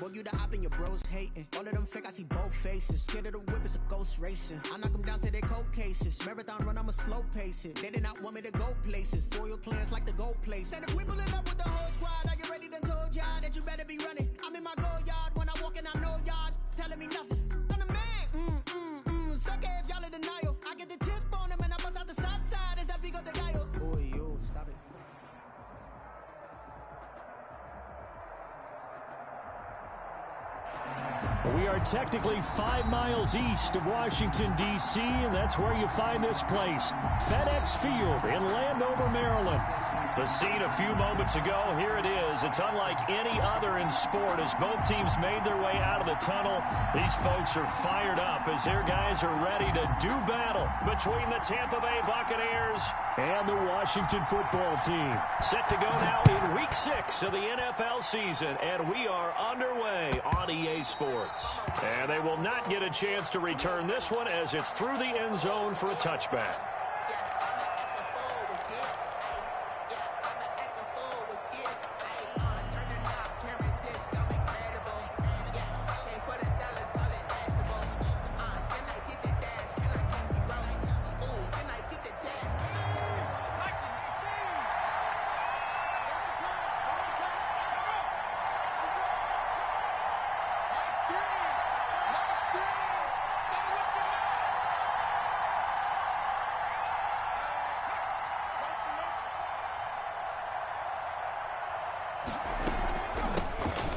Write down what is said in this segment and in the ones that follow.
Know you the op and your bros hating. All of them fake, I see both faces. Scared of the whip, it's a ghost racing. I knock them down to their cold cases. Marathon run, I'ma slow pace it. They did not want me to go places. Foil plans like the goal place. And if we pulling up with the whole squad, are you ready? Done told y'all that you better be running. I'm in my go yard when I walk in, I know y'all telling me nothing. I'm the man. Suck it if y'all in denial. I get the chip on him and I bust out the south side. Is that Vigo the guy? Oh, yo, stop it. We are technically 5 miles east of Washington, D.C., and that's where you find this place, FedEx Field in Landover, Maryland. The scene a few moments ago, here it is. It's unlike any other in sport as both teams made their way out of the tunnel. These folks are fired up as their guys are ready to do battle between the Tampa Bay Buccaneers and the Washington football team. Set to go now in Week 6 of the NFL season, and we are underway on EA Sports. And they will not get a chance to return this one as it's through the end zone for a touchback.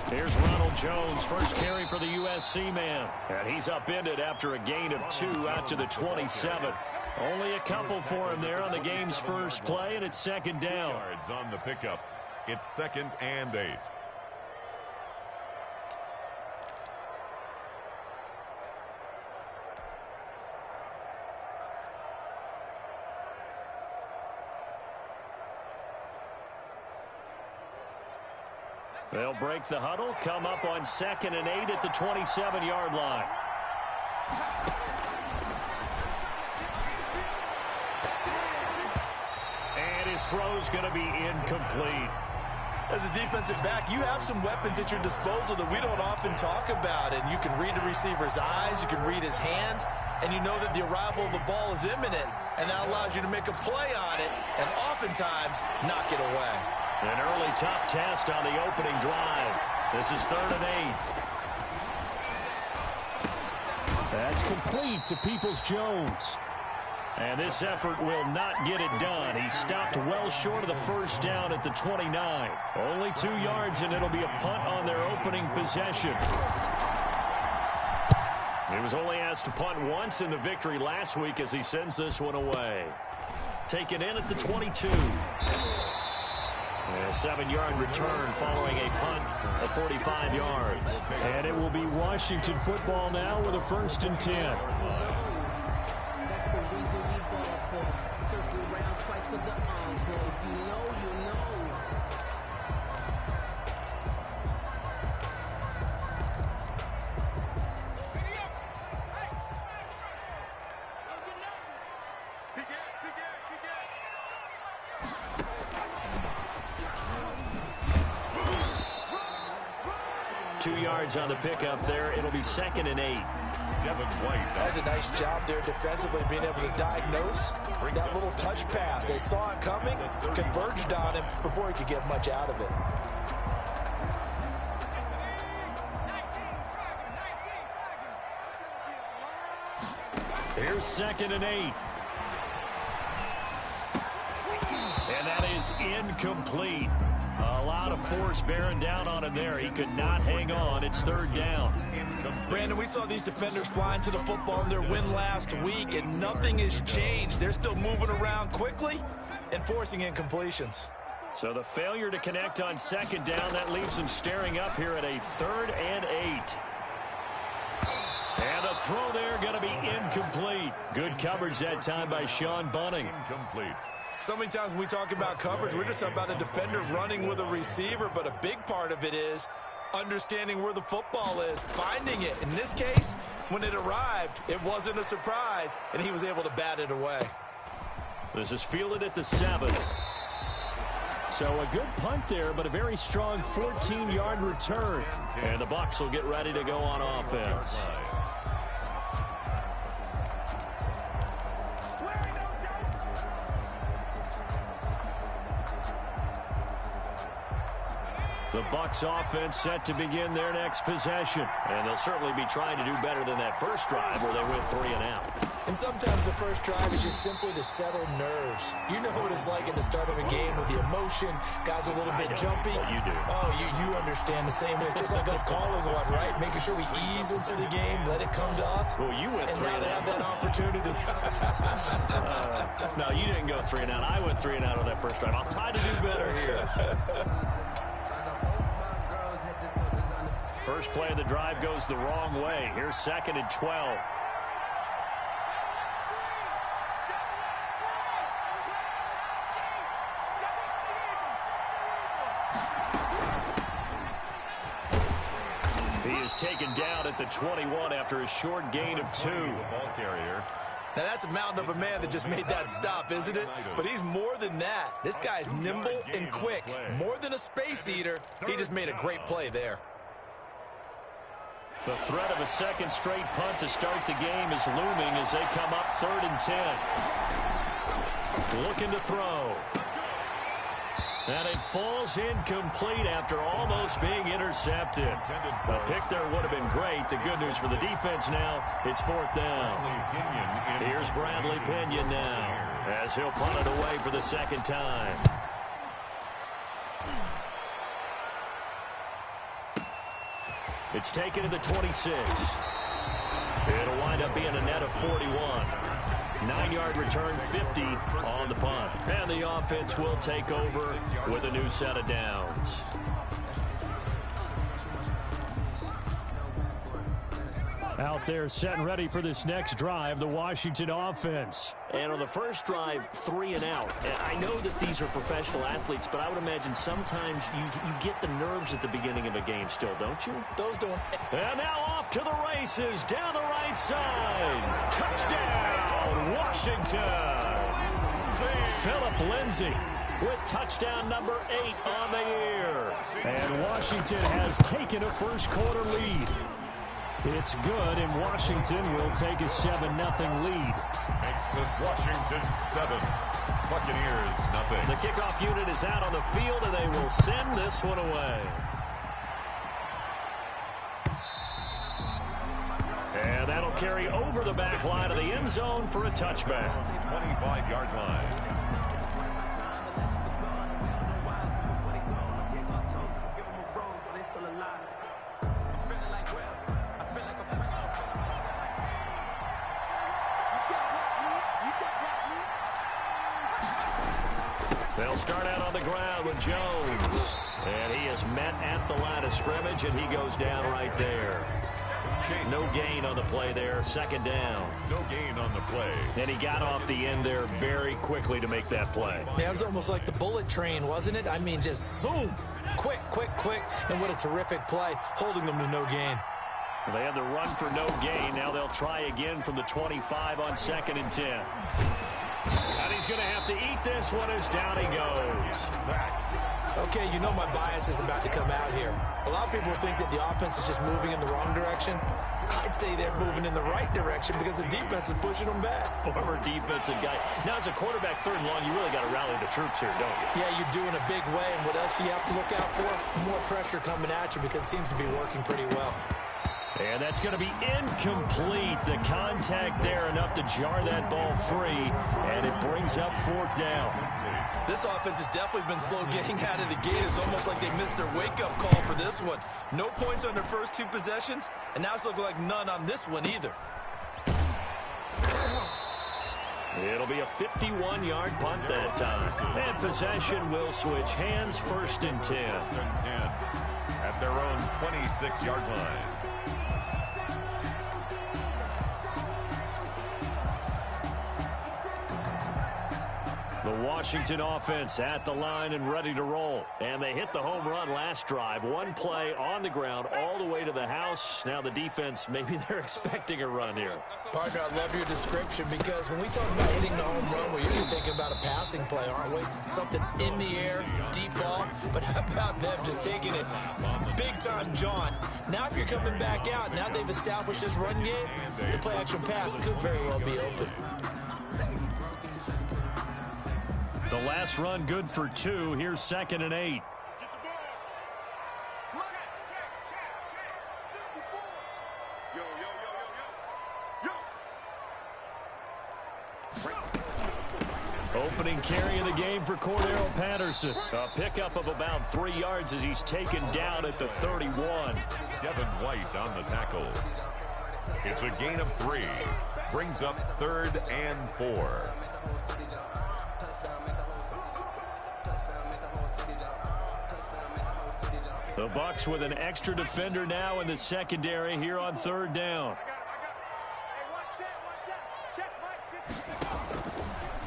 Here's Ronald Jones, first carry for the USC man. And he's upended after a gain of 2 out to the 27. Only a couple for him there on the game's first play, and it's second down. 2 yards on the pickup. It's 2nd and 8. They'll break the huddle, come up on 2nd and 8 at the 27-yard line. And his throw's going to be incomplete. As a defensive back, you have some weapons at your disposal that we don't often talk about. And you can read the receiver's eyes, you can read his hands, and you know that the arrival of the ball is imminent. And that allows you to make a play on it and oftentimes knock it away. An early tough test on the opening drive. This is 3rd and 8. That's complete to Peoples-Jones. And this effort will not get it done. He stopped well short of the first down at the 29. Only 2 yards, and it'll be a punt on their opening possession. He was only asked to punt once in the victory last week as he sends this one away. Taken in at the 22. A 7-yard return following a punt of 45 yards. And it will be Washington football now with a 1st and 10. That's the reason we ball for. Circle around twice for the encore. If you know, you know. Two yards on the pickup there. It'll be 2nd and 8. Devin White does a nice job there defensively, being able to diagnose that little touch pass. They saw it coming, converged on him before he could get much out of it. Here's 2nd and 8. And that is incomplete. A lot of force bearing down on him there. He could not hang on. It's 3rd down. Brandon, we saw these defenders flying to the football in their win last week, and nothing has changed. They're still moving around quickly and forcing incompletions. So the failure to connect on 2nd down, that leaves them staring up here at a 3rd and 8. And the throw there going to be incomplete. Good coverage that time by Sean Bunning. Incomplete. So many times when we talk about coverage, we're just about a defender running with a receiver, but a big part of it is understanding where the football is, finding it. In this case, when it arrived, it wasn't a surprise, and he was able to bat it away. This is fielded at the 7. So a good punt there, but a very strong 14-yard return. And the Bucs will get ready to go on offense. The Bucs offense set to begin their next possession. And they'll certainly be trying to do better than that first drive where they went 3 and out. And sometimes the first drive is just simply to settle nerves. You know what it's like at the start of a game with the emotion. Guys a little bit jumpy. Well, you do. Oh, you understand the same. It's just like us calling one, right? Making sure we ease into the game, let it come to us. Well, you went 3 and now and they out. have that opportunity. No, you didn't go 3 and out. I went 3 and out on that first drive. I'll try to do better here. First play of the drive goes the wrong way. Here's 2nd and 12. He is taken down at the 21 after a short gain of 2. Ball carrier. Now, that's a mountain of a man that just made that stop, isn't it? But he's more than that. This guy's nimble and quick. More than a space eater. He just made a great play there. The threat of a second straight punt to start the game is looming as they come up 3rd and 10. Looking to throw. And it falls incomplete after almost being intercepted. A pick there would have been great. The good news for the defense now, it's 4th down. Here's Bradley Pinion now as he'll punt it away for the second time. It's taken to the 26. It'll wind up being a net of 41. 9-yard return, 50 on the punt. And the offense will take over with a new set of downs. Out there set and ready for this next drive, the Washington offense. And on the first drive, 3 and out. And I know that these are professional athletes, but I would imagine sometimes you get the nerves at the beginning of a game still, don't you? Those don't. And now off to the races down the right side. Touchdown, Washington. Philip Lindsay with touchdown number 8 on the year. And Washington has taken a first-quarter lead. It's good, and Washington will take a 7-0 lead. Makes this Washington 7. Buccaneers nothing. The kickoff unit is out on the field, and they will send this one away. And that'll carry over the back line of the end zone for a touchback. 25-yard line. They'll start out on the ground with Jones. And he is met at the line of scrimmage, and he goes down right there. No gain on the play there. 2nd down. No gain on the play. And he got off the end there very quickly to make that play. Yeah, it was almost like the bullet train, wasn't it? I mean, just zoom. Quick, quick, quick. And what a terrific play, holding them to no gain. They had the run for no gain. Now they'll try again from the 25 on 2nd and 10. And he's going to have to eat this one as down he goes. Okay, you know my bias is about to come out here. A lot of people think that the offense is just moving in the wrong direction. I'd say they're moving in the right direction because the defense is pushing them back. Former defensive guy. Now, as a quarterback, 3rd and long, you really got to rally the troops here, don't you? Yeah, you're doing a big way, and what else do you have to look out for? More pressure coming at you because it seems to be working pretty well. And that's going to be incomplete. The contact there enough to jar that ball free, and it brings up 4th down. This offense has definitely been slow getting out of the gate. It's almost like they missed their wake-up call for this one. No points on their first 2 possessions, and now it's looking like none on this one either. It'll be a 51-yard punt that time. And possession will switch hands. 1st and 10. 1st and 10 at their own 26-yard line. The Washington offense at the line and ready to roll. And they hit the home run last drive. One play on the ground all the way to the house. Now the defense, maybe they're expecting a run here. Partner, I love your description because when we talk about hitting the home run, we're usually thinking about a passing play, aren't we? Something in the air, deep ball. But how about them just taking it big time, John? Now if you're coming back out, now they've established this run game, the play action pass could very well be open. The last run good for 2. Here's 2nd and 8. Opening carry of the game for Cordero Patterson. A pickup of about 3 yards as he's taken down at the 31. Devin White on the tackle. It's a gain of 3. Brings up 3rd and 4. The Bucs with an extra defender now in the secondary here on 3rd down.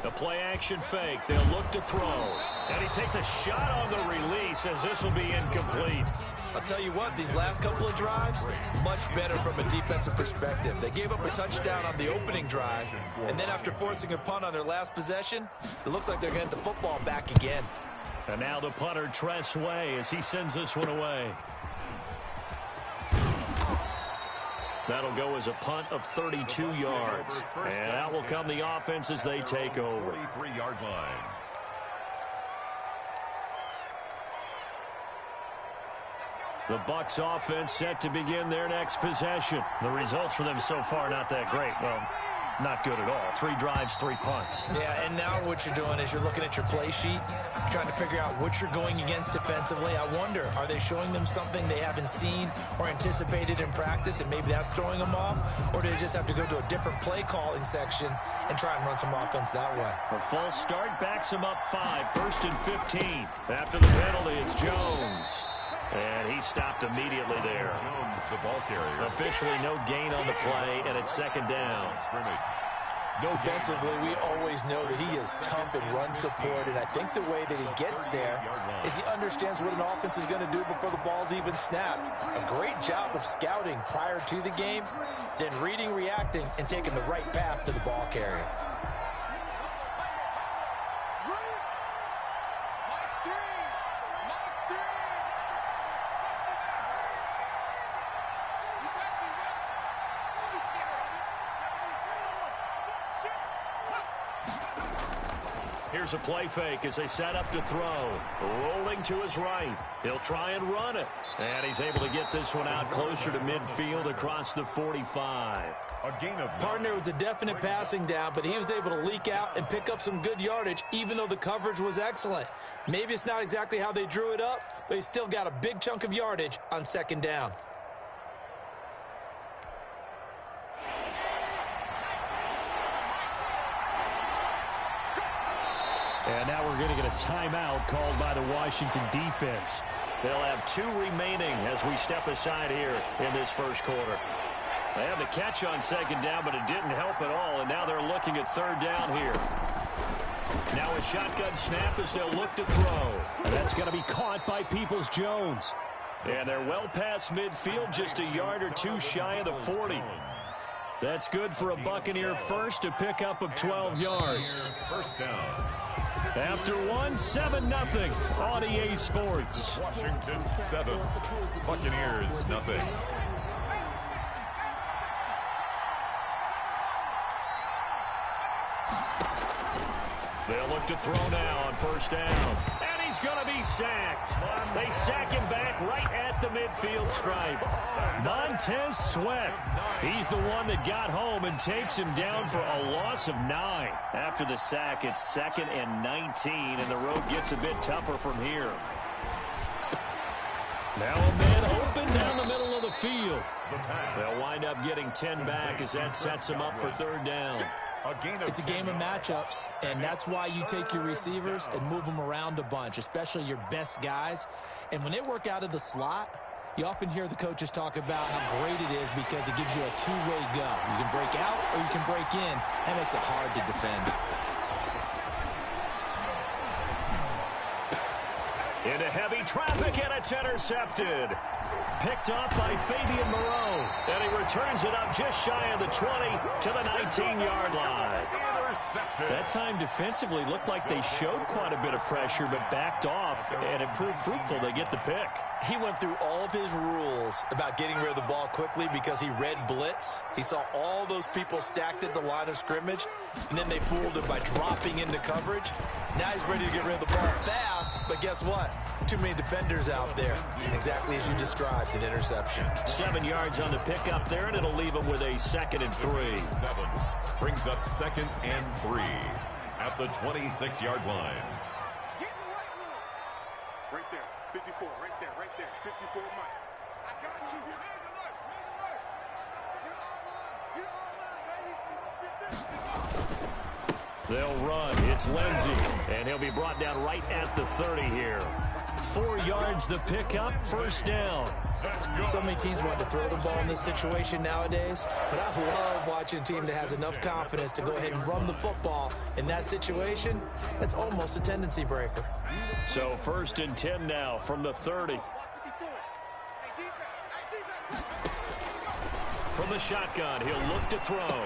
The play action fake. They'll look to throw. And he takes a shot on the release as this will be incomplete. I'll tell you what, these last couple of drives, much better from a defensive perspective. They gave up a touchdown on the opening drive, and then after forcing a punt on their last possession, it looks like they're getting the football back again. And now the punter, Tress Way, as he sends this one away. That'll go as a punt of 32 yards. And out will come the offense as they take over. 43-yard line. The Bucs offense set to begin their next possession. The results for them so far not that great. Well, not good at all. 3 drives, 3 punts. Yeah, and now what you're doing is you're looking at your play sheet, trying to figure out what you're going against defensively. I wonder, are they showing them something they haven't seen or anticipated in practice, and maybe that's throwing them off? Or do they just have to go to a different play calling section and try and run some offense that way? A false start backs them up 5. 1st and 15. After the penalty, it's Jones. And he stopped immediately there. Jones, the ball carrier. Officially no gain on the play, and it's 2nd down. Defensively, we always know that he is tough in run support, and I think the way that he gets there is he understands what an offense is going to do before the ball's even snapped. A great job of scouting prior to the game, then reading, reacting, and taking the right path to the ball carrier. Here's a play fake as they set up to throw. Rolling to his right. He'll try and run it. And he's able to get this one out closer to midfield across the 45. Partner was a definite passing down, but he was able to leak out and pick up some good yardage, even though the coverage was excellent. Maybe it's not exactly how they drew it up, but he still got a big chunk of yardage on 2nd down. And now we're going to get a timeout called by the Washington defense. They'll have 2 remaining as we step aside here in this first quarter. They have the catch on 2nd down, but it didn't help at all, and now they're looking at 3rd down here. Now a shotgun snap as they'll look to throw. And that's going to be caught by Peoples-Jones. And they're well past midfield, just a yard or 2 shy of the 40. That's good for a Buccaneer first, a pickup of 12 yards. First down. After 7-0 on EA Sports. Washington 7, Buccaneers nothing. They'll look to throw now on 1st down. And he's going to be sacked. They sack him back right at the midfield stripe. Montez Sweat. He's the one that got home and takes him down for a loss of 9. After the sack, it's 2nd and 19, and the road gets a bit tougher from here. Now a man open down the middle of the field. They'll wind up getting 10 back as that sets them up for 3rd down. It's a game of matchups, and that's why you take your receivers and move them around a bunch, especially your best guys. And when they work out of the slot, you often hear the coaches talk about how great it is because it gives you a 2-way go. You can break out or you can break in. That makes it hard to defend. Into heavy traffic, and it's intercepted. Picked off by Fabian Moreau. And he returns it up just shy of the 20 to the 19-yard line. That time defensively looked like they showed quite a bit of pressure, but backed off, and it proved fruitful. They get the pick. He went through all of his rules about getting rid of the ball quickly because he read blitz. He saw all those people stacked at the line of scrimmage, and then they fooled him by dropping into coverage. Now he's ready to get rid of the ball fast, but guess what? Too many defenders out there. Exactly as you described, an interception. 7 yards on the pickup there, and it'll leave him with a 2nd and 3. 7 brings up 2nd and 3 at the 26-yard line. Right there, 54, right there, 54, Mike. I got you. They'll run. It's Lindsey, and he'll be brought down right at the 30 here. 4 yards the pickup, 1st down. So many teams want to throw the ball in this situation nowadays, but I love watching a team that has enough confidence to go ahead and run the football in that situation. That's almost a tendency breaker. So 1st and 10 now from the 30. From the shotgun, he'll look to throw.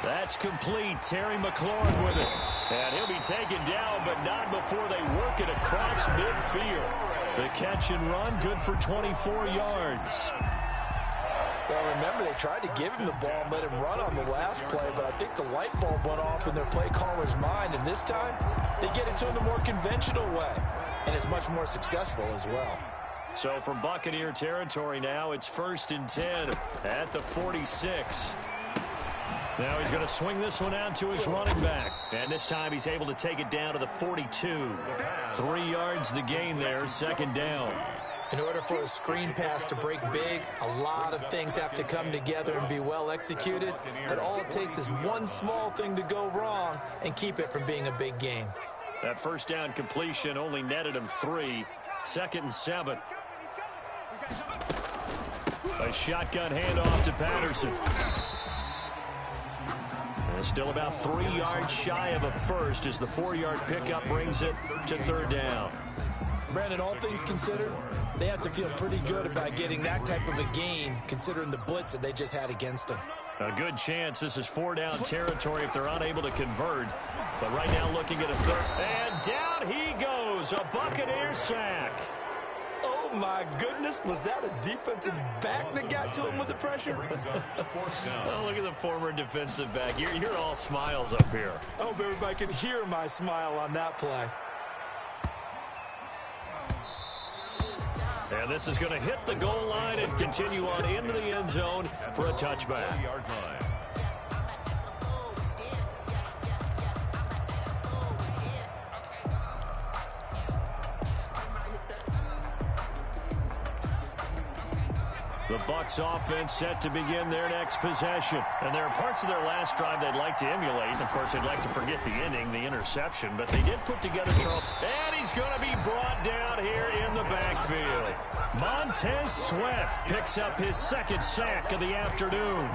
That's complete. Terry McLaurin with it. And he'll be taken down, but not before they work it across midfield. The catch and run, good for 24 yards. Well, remember, they tried to give him the ball and let him run on the last play, but I think the light bulb went off in their play caller's mind, and this time they get it to him the more conventional way, and it's much more successful as well. So from Buccaneer territory now, it's 1st and 10 at the 46. Now he's going to swing this one out to his running back. And this time he's able to take it down to the 42. 3 yards the gain there, 2nd down. In order for a screen pass to break big, a lot of things have to come together and be well executed. But all it takes is one small thing to go wrong and keep it from being a big game. That 1st down completion only netted him 3. 2nd and 7. A shotgun handoff to Patterson. Still about 3 yards shy of a first as the 4-yard pickup brings it to 3rd down. Brandon, all things considered, they have to feel pretty good about getting that type of a gain considering the blitz that they just had against them. A good chance this is 4-down territory if they're unable to convert. But right now looking at a 3rd. And down he goes. A Buccaneer sack. Oh, my goodness. Was that a defensive back that got to him with the pressure? Oh, look at the former defensive back. You're all smiles up here. I hope everybody can hear my smile on that play. And this is going to hit the goal line and continue on into the end zone for a touchback. The Bucs offense set to begin their next possession. And there are parts of their last drive they'd like to emulate. Of course, they'd like to forget the ending, the interception. But they did put together Charles. And he's going to be brought down here in the backfield. Montez Sweat picks up his 2nd sack of the afternoon.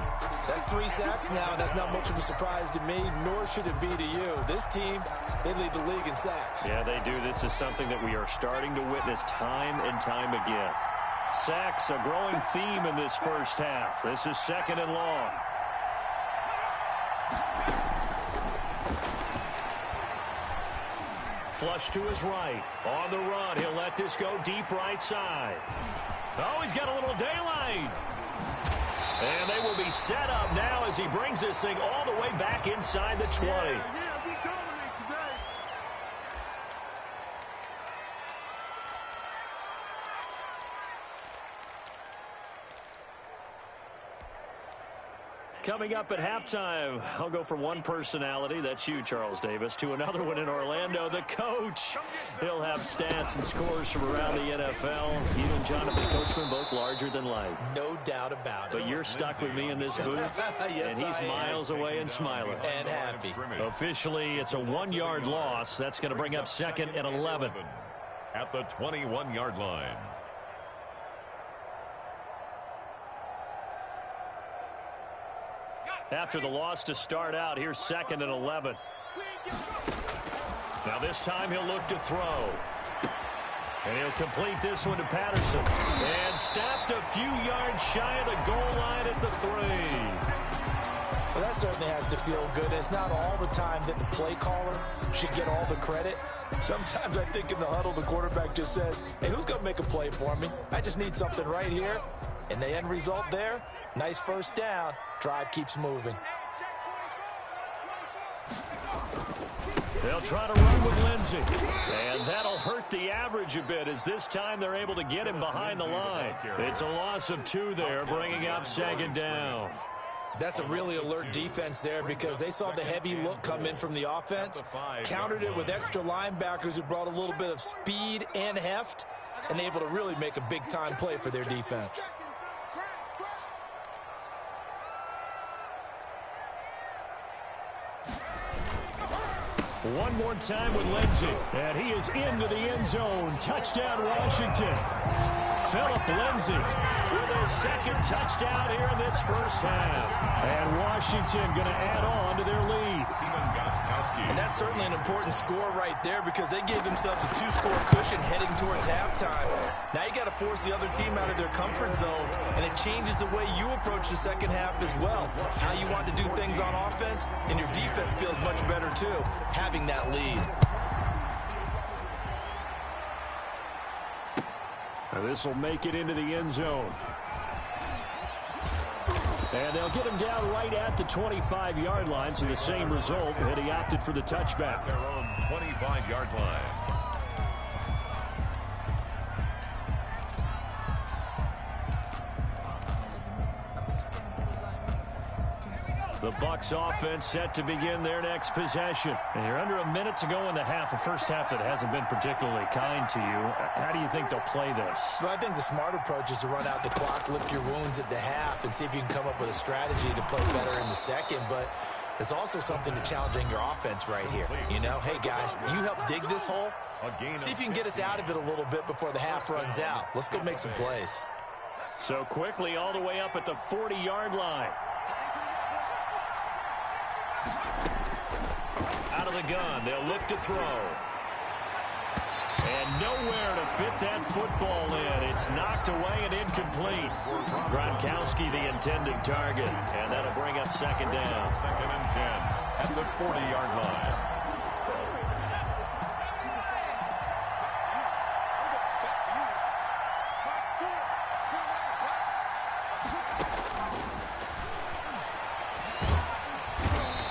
That's 3 sacks now, and that's not much of a surprise to me, nor should it be to you. This team, they lead the league in sacks. Yeah, they do. This is something that we are starting to witness time and time again. Sacks, a growing theme in this 1st half. This is 2nd and long. Flush to his right. On the run, he'll let this go deep right side. Oh, he's got a little daylight. And they will be set up now as he brings this thing all the way back inside the 20. Coming up at halftime, I'll go from one personality, that's you, Charles Davis, to another one in Orlando, the coach. He'll have stats and scores from around the NFL. You and Jonathan Coachman, both larger than life. No doubt about it. But you're stuck with me in this booth, yes, and he's miles away and smiling. And happy. Officially, it's a 1-yard loss. That's going to bring up 2nd and 11. At the 21-yard line. After the loss to start out, here's 2nd and 11. Now this time he'll look to throw. And he'll complete this one to Patterson. And stopped a few yards shy of the goal line at the 3. Well, that certainly has to feel good. It's not all the time that the play caller should get all the credit. Sometimes I think in the huddle, the quarterback just says, hey, who's going to make a play for me? I just need something right here. And the end result there, nice first down. Drive keeps moving. They'll try to run with Lindsey. And that'll hurt the average a bit as this time they're able to get him behind the line. It's a loss of 2 there, bringing up 2nd down. That's a really alert defense there because they saw the heavy look come in from the offense, countered it with extra linebackers who brought a little bit of speed and heft, and able to really make a big-time play for their defense. One more time with Lindsey. And he is into the end zone. Touchdown, Washington. Phillip Lindsey with his 2nd touchdown here in this first half. And Washington going to add on to their lead. And that's certainly an important score right there because they gave themselves a 2-score cushion heading towards halftime. Now you got to force the other team out of their comfort zone, and it changes the way you approach the second half as well. How you want to do things on offense, and your defense feels much better too, having that lead. Now this will make it into the end zone. And they'll get him down right at the 25-yard line, so the same result, and he opted for the touchback. Their own 25-yard line. The Bucs offense set to begin their next possession. And you're under a minute to go in the half, a first half that hasn't been particularly kind to you. How do you think they'll play this? Well, I think the smart approach is to run out the clock, lick your wounds at the half, and see if you can come up with a strategy to play better in the second. But there's also something to challenging your offense right here. You know, hey, guys, you help dig this hole. See if you can get us out of it a little bit before the half runs out. Let's go make some plays. So quickly all the way up at the 40-yard line. Out of the gun, they'll look to throw. And nowhere to fit that football in. It's knocked away and incomplete. Gronkowski, the intended target. And that'll bring up 2nd down. 2nd and 10 at the 40-yard line.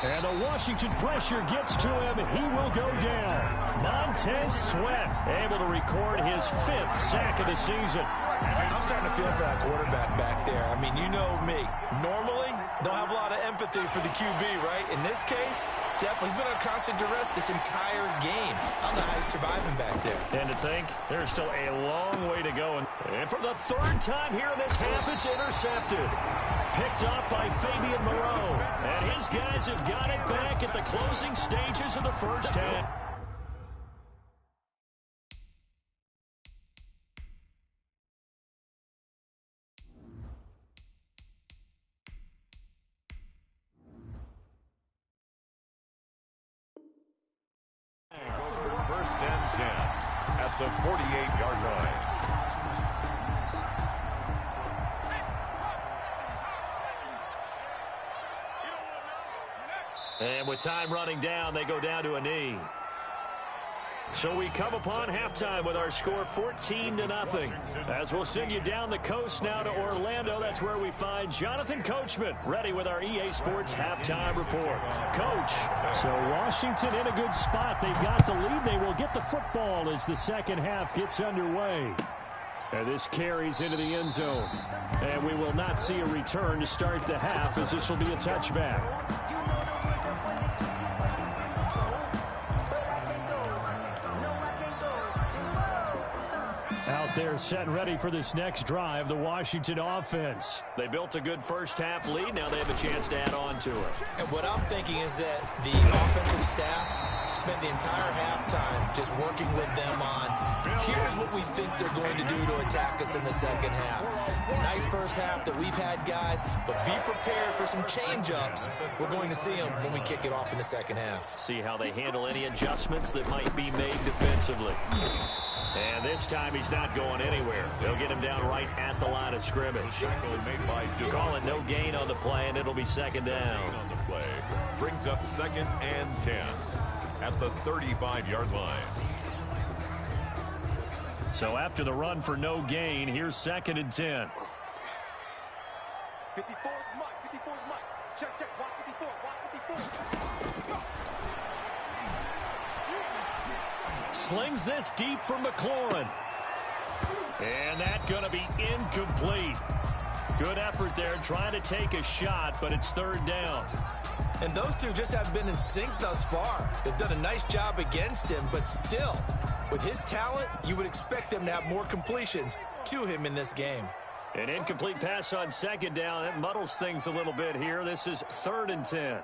And the Washington pressure gets to him. He will go down. Montez Sweat able to record his 5th sack of the season. I'm starting to feel for that quarterback back there. I mean, you know me. Normally, don't have a lot of empathy for the QB, right? In this case, definitely. He's been on constant duress this entire game. I don't know how he's surviving back there. And to think, there's still a long way to go. And for the 3rd time here in this half, it's intercepted. Picked up by Fabian Moreau. And his guys have got it back at the closing stages of the first half. First and 10 at the 48-yard line. And with time running down, they go down to a knee. So we come upon halftime with our score 14-0. As we'll send you down the coast now to Orlando, that's where we find Jonathan Coachman ready with our EA Sports halftime report. Coach. So Washington in a good spot. They've got the lead. They will get the football as the second half gets underway. And this carries into the end zone. And we will not see a return to start the half as this will be a touchback. Out they're set and ready for this next drive, the Washington offense. They built a good first-half lead. Now they have a chance to add on to it. And what I'm thinking is that the offensive staff spent the entire halftime just working with them on, here's what we think they're going to do to attack us in the second half. Nice first half that we've had, guys, but be prepared for some change-ups. We're going to see them when we kick it off in the second half. See how they handle any adjustments that might be made defensively. And this time he's not going anywhere. They'll get him down right at the line of scrimmage. Call it no gain on the play, and it'll be second down. On the play brings up 2nd and 10 at the 35-yard line. So after the run for no gain, here's 2nd and 10. 54 is Mike. 54 is Mike. Check, check. Watch 54. Watch 54. Slings this deep from McLaurin. And that's going to be incomplete. Good effort there trying to take a shot, but it's 3rd down. And those two just haven't been in sync thus far. They've done a nice job against him, but still, with his talent, you would expect them to have more completions to him in this game. An incomplete pass on 2nd down. That muddles things a little bit here. This is 3rd and 10.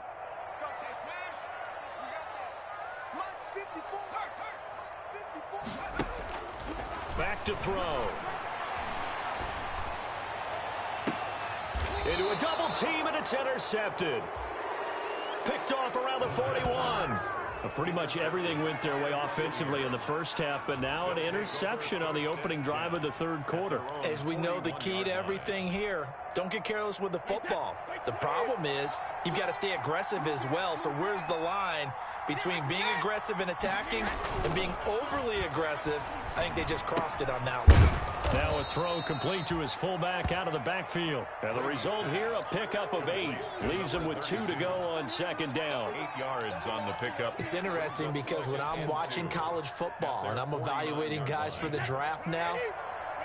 Back to throw. Into a double team, and it's intercepted. Picked off around the 41. Pretty much everything went their way offensively in the first half, but now an interception on the opening drive of the 3rd quarter. As we know, the key to everything here, don't get careless with the football. The problem is you've got to stay aggressive as well. So where's the line between being aggressive and attacking and being overly aggressive? I think they just crossed it on that one. Now a throw complete to his fullback out of the backfield. And the result here, a pickup of 8. Leaves him with 2 to go on 2nd down. 8 yards on the pickup. It's interesting because when I'm watching college football and I'm evaluating guys for the draft now,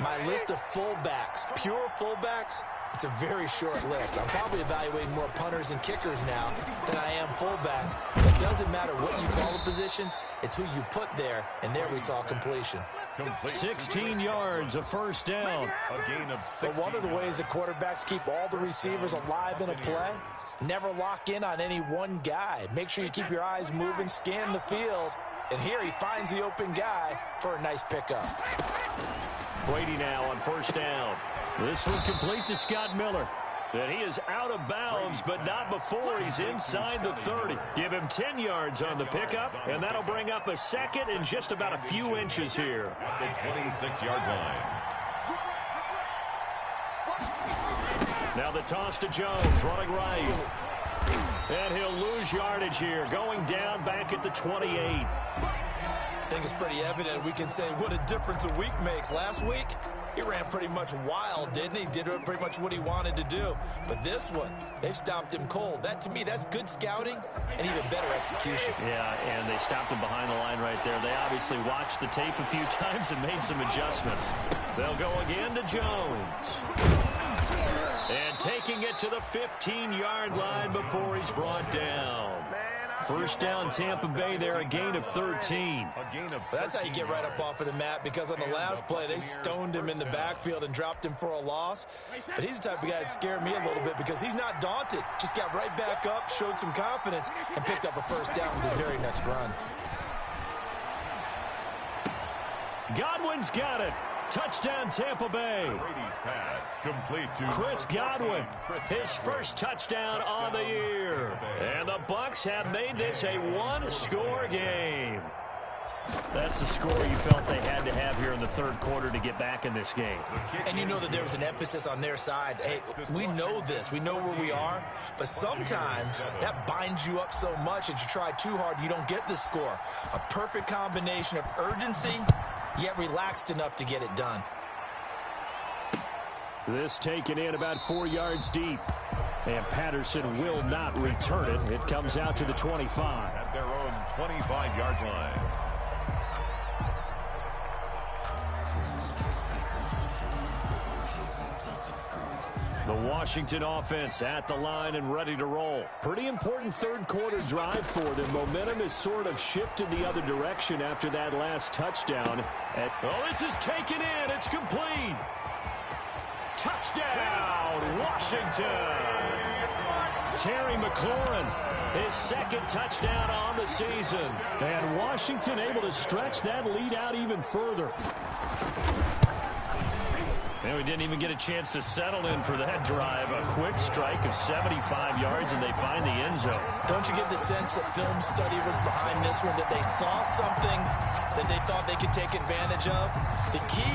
my list of fullbacks, pure fullbacks, it's a very short list. I'm probably evaluating more punters and kickers now than I am fullbacks. It doesn't matter what you call the position. It's who you put there, and there we saw completion. 16 yards, a 1st down. A gain of 6. But one of the ways that quarterbacks keep all the receivers alive in a play, never lock in on any one guy. Make sure you keep your eyes moving, scan the field, and here he finds the open guy for a nice pickup. Brady now on 1st down. This one complete to Scott Miller. And he is out of bounds, but not before he's inside the 30. Give him 10 yards on the pickup, and that'll bring up a 2nd and just about a few inches here. At the 26-yard line. Now the toss to Jones, running right. And he'll lose yardage here, going down back at the 28. I think it's pretty evident we can say what a difference a week makes. Last week, he ran pretty much wild, didn't he? Did pretty much what he wanted to do. But this one, they've stopped him cold. That, to me, that's good scouting and even better execution. Yeah, and they stopped him behind the line right there. They obviously watched the tape a few times and made some adjustments. They'll go again to Jones. And taking it to the 15-yard line before he's brought down. 1st down, Tampa Bay there, a gain of 13. That's how you get right up off of the mat, because on the last play, they stoned him in the backfield and dropped him for a loss. But he's the type of guy that scared me a little bit because he's not daunted. Just got right back up, showed some confidence, and picked up a 1st down with his very next run. Godwin's got it. Touchdown, Tampa Bay. Brady's pass complete to Chris Godwin, his 1st touchdown on the year. And the Bucs have made this a 1-score game. That's the score you felt they had to have here in the 3rd quarter to get back in this game. And you know that there was an emphasis on their side. Hey, we know this. We know where we are. But sometimes that binds you up so much that you try too hard, you don't get the score. A perfect combination of urgency, yet relaxed enough to get it done. This taken in about 4 yards deep. And Patterson will not return it. It comes out to the 25. At their own 25-yard line. The Washington offense at the line and ready to roll. Pretty important third quarter drive for them. Momentum has sort of shifted the other direction after that last touchdown. Oh, this is taken in. It's complete. Touchdown, Washington. Terry McLaurin, his second touchdown on the season. And Washington able to stretch that lead out even further. And we didn't even get a chance to settle in for that drive. A quick strike of 75 yards, and they find the end zone. Don't you get the sense that film study was behind this one, that they saw something that they thought they could take advantage of? The key